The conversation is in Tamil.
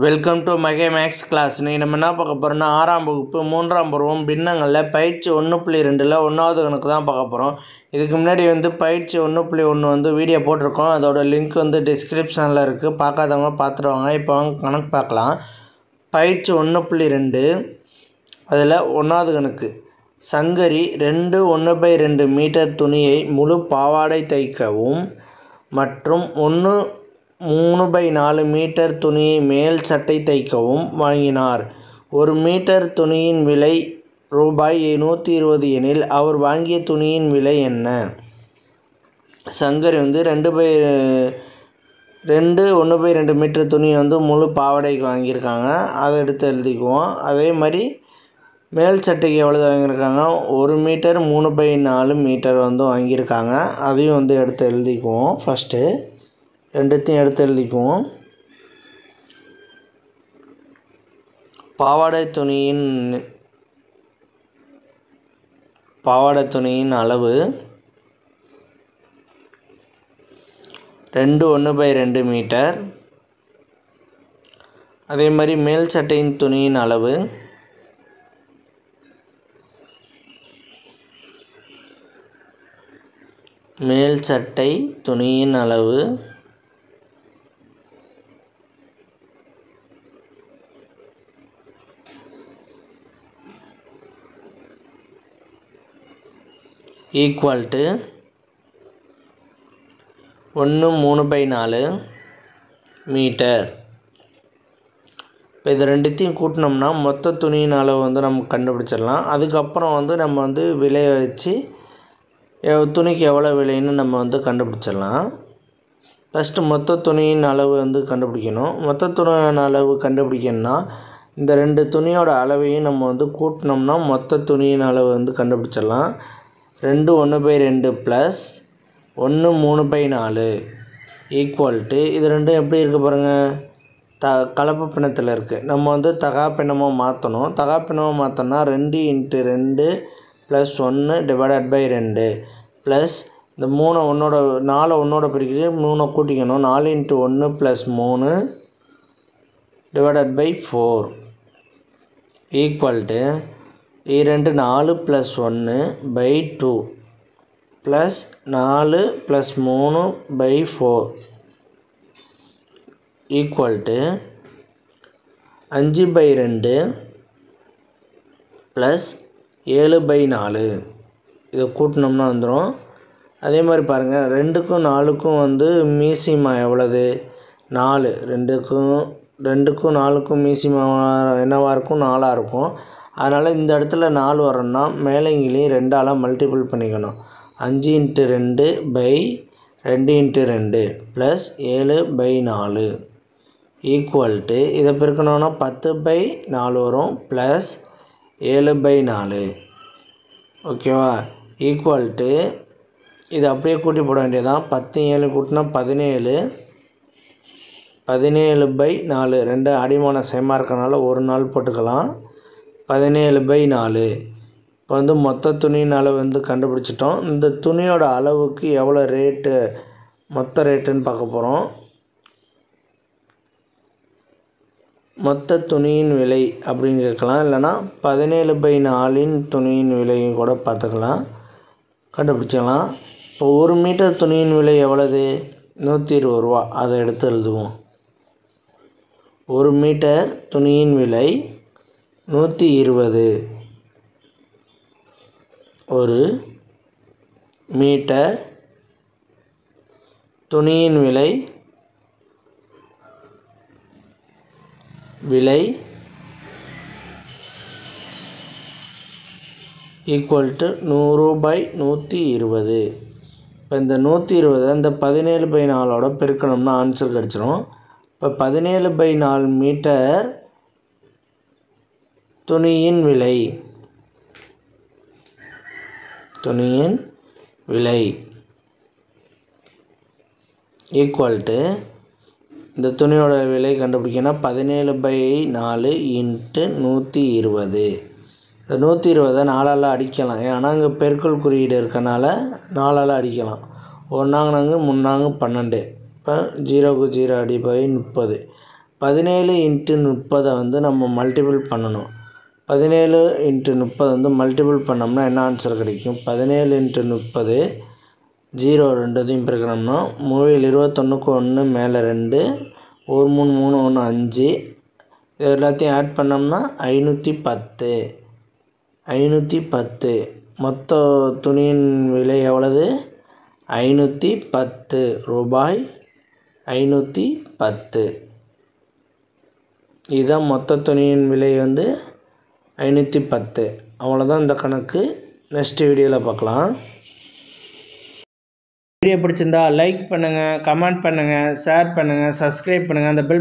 வெல்கம் டு மகே மேக்ஸ் கிளாஸ். நம்ம என்ன பார்க்க போகிறோம்னா 6ஆம் வகுப்பு 3ஆம் பருவம் பின்னங்களில் பயிற்சி 1.2ல் 1வது கணக்கு தான் பார்க்க போகிறோம். இதுக்கு முன்னாடி பயிற்சி 1.1 வீடியோ போட்டிருக்கோம். அதோட லிங்க் டிஸ்கிரிப்ஷனில் இருக்குது. பார்க்காதவங்க பார்த்துருவாங்க. இப்போ வாங்க கணக்கு பார்க்கலாம். பயிற்சி 1.2 அதில் 1வது கணக்கு. சங்கரி 1/2 மீட்டர் துணியை முழு பாவாடை தைக்கவும் மற்றும் 3/4 மீட்டர் துணியை மேல் சட்டை தைக்கவும் வாங்கினார். 1 மீட்டர் துணியின் விலை ரூபாய் 120 எனில் அவர் வாங்கிய துணியின் விலை என்ன? சங்கரி 1/2 மீட்டர் துணி முழு பாவாடைக்கு வாங்கியிருக்காங்க. அதை எடுத்து எழுதிக்குவோம். அதே மாதிரி மேல் சட்டைக்கு எவ்வளோ வாங்கியிருக்காங்க? 1 மீட்டர் 3/4 மீட்டர் வாங்கியிருக்காங்க. அதையும் எடுத்து எழுதிக்குவோம். ஃபஸ்ட்டு ரெண்டுத்தையும் எடுத்து எழுதிக்குவோம். பாவாடை துணியின் அளவு 1/2 மீட்டர். அதே மாதிரி மேல் சட்டையின் துணியின் அளவு ஈக்குவல் டு 1/3/4 மீட்டர். இப்போ இது ரெண்டுத்தையும் கூட்டினோம்னா மொத்த துணியின் அளவு நம்ம கண்டுபிடிச்சிடலாம். அதுக்கப்புறம் நம்ம விலையை வச்சு துணிக்கு எவ்வளோ விலைன்னு நம்ம கண்டுபிடிச்சிடலாம். ஃபஸ்ட்டு மொத்த துணியின் அளவு கண்டுபிடிக்கணும். மொத்த துணியின் அளவு கண்டுபிடிக்கணும்னா இந்த ரெண்டு துணியோட அளவையும் நம்ம கூட்டினோம்னா மொத்த துணியின் அளவு கண்டுபிடிச்சிடலாம். 1/2 ப்ளஸ் 3/4 ஈக்குவல் டு இது ரெண்டும் எப்படி இருக்குது பாருங்கள், கலப்பு பின்னத்தில் இருக்குது. நம்ம தகா பின்னமாக மாற்றணும். தகா பின்னமாக மாற்றோன்னா 2 × 2 + 1 / 2 ப்ளஸ் இந்த 4 ஒன்றோட பிரிக்கிட்டு 3 கூட்டிக்கணும். 4 × 1 + 3 / 4 equal to 2 4 + 1/2 plus 4 + 3/4 equal to 5/2 plus 7/4. இதை கூட்டினோம்னா வந்துடும். அதே மாதிரி பாருங்கள், 2க்கும் 4க்கும் மீசிமா எவ்வளவு? 4. 2க்கும் 4க்கும் மீசிமா என்னவாக இருக்கும்? 4ஆக இருக்கும். அதனால் இந்த இடத்துல 4 வரணும்னா மேலேங்கிலையும் 2ஆல் மல்டிபிள் பண்ணிக்கணும். 5 × 2/2 × 2 ப்ளஸ் 7/4 ஈக்குவல் டு இதை பெருக்கணும்னா 10/4 வரும் ப்ளஸ் 7/4. ஓகேவா? ஈக்குவல் டு இது அப்படியே கூட்டி போட வேண்டியதான். 10 7 கூட்டினா 17. 17/4 2 அடிமான சேமாக இருக்கனால ஒரு நாள் போட்டுக்கலாம். 17/4. இப்போ மொத்த துணியின் அளவு கண்டுபிடிச்சிட்டோம். இந்த துணியோட அளவுக்கு எவ்வளோ ரேட்டு, மொத்த ரேட்டுன்னு பார்க்க போகிறோம். மொத்த துணியின் விலை அப்படின்னு கேட்கலாம். இல்லைனா 17/4 துணியின் விலையும் கூட பார்த்துக்கலாம், கண்டுபிடிச்சிக்கலாம். இப்போ 1 மீட்டர் துணியின் விலை எவ்வளவு? 120 ரூபா. அதை எடுத்து எழுதுவோம். 1 மீட்டர் துணியின் விலை 120. 1 மீட்டர் துணியின் விலை ஈக்குவல் டு 100/120. இப்போ இந்த 120 இந்த 17/4 பெருக்கணும்னா ஆன்சர் கிடச்சிரும். இப்போ 17/4 மீட்டர் துணியின் விலை ஈக்குவல் டு இந்த துணியோட விலை கண்டுபிடிக்கணும். 17/4 × 120. இந்த 120 4ஆல் அடிக்கலாம். ஏன்னா இங்கே பெருக்கல் குறியீடு இருக்கனால 4ஆல் அடிக்கலாம். 1 4 3 12. இப்போ 0க்கு 0 அடி 30. 17 × 30 வந்து நம்ம மல்டிபிள் பண்ணணும். 17 × 30 வந்து மல்டிபிள் பண்ணோம்னா என்ன ஆன்சர் கிடைக்கும்? 17 × 30 0 2 பெருக்கணும்னா 3 21க்கு 1 மேலே 2 1 3 3 1 5 இது எல்லாத்தையும் ஆட் பண்ணோம்னா 510. 510 மொத்த துணியின் விலை எவ்வளவு? 510 ரூபாய். 510 இதுதான் மொத்த துணியின் விலை வந்து 510. அவ்வளோதான் இந்த கணக்கு. நெக்ஸ்ட் வீடியோவில் பார்க்கலாம். வீடியோ பிடிச்சிருந்தா லைக் பண்ணுங்கள், கமெண்ட் பண்ணுங்கள், ஷேர் பண்ணுங்கள், சப்ஸ்கிரைப் பண்ணுங்கள். அந்த பெல்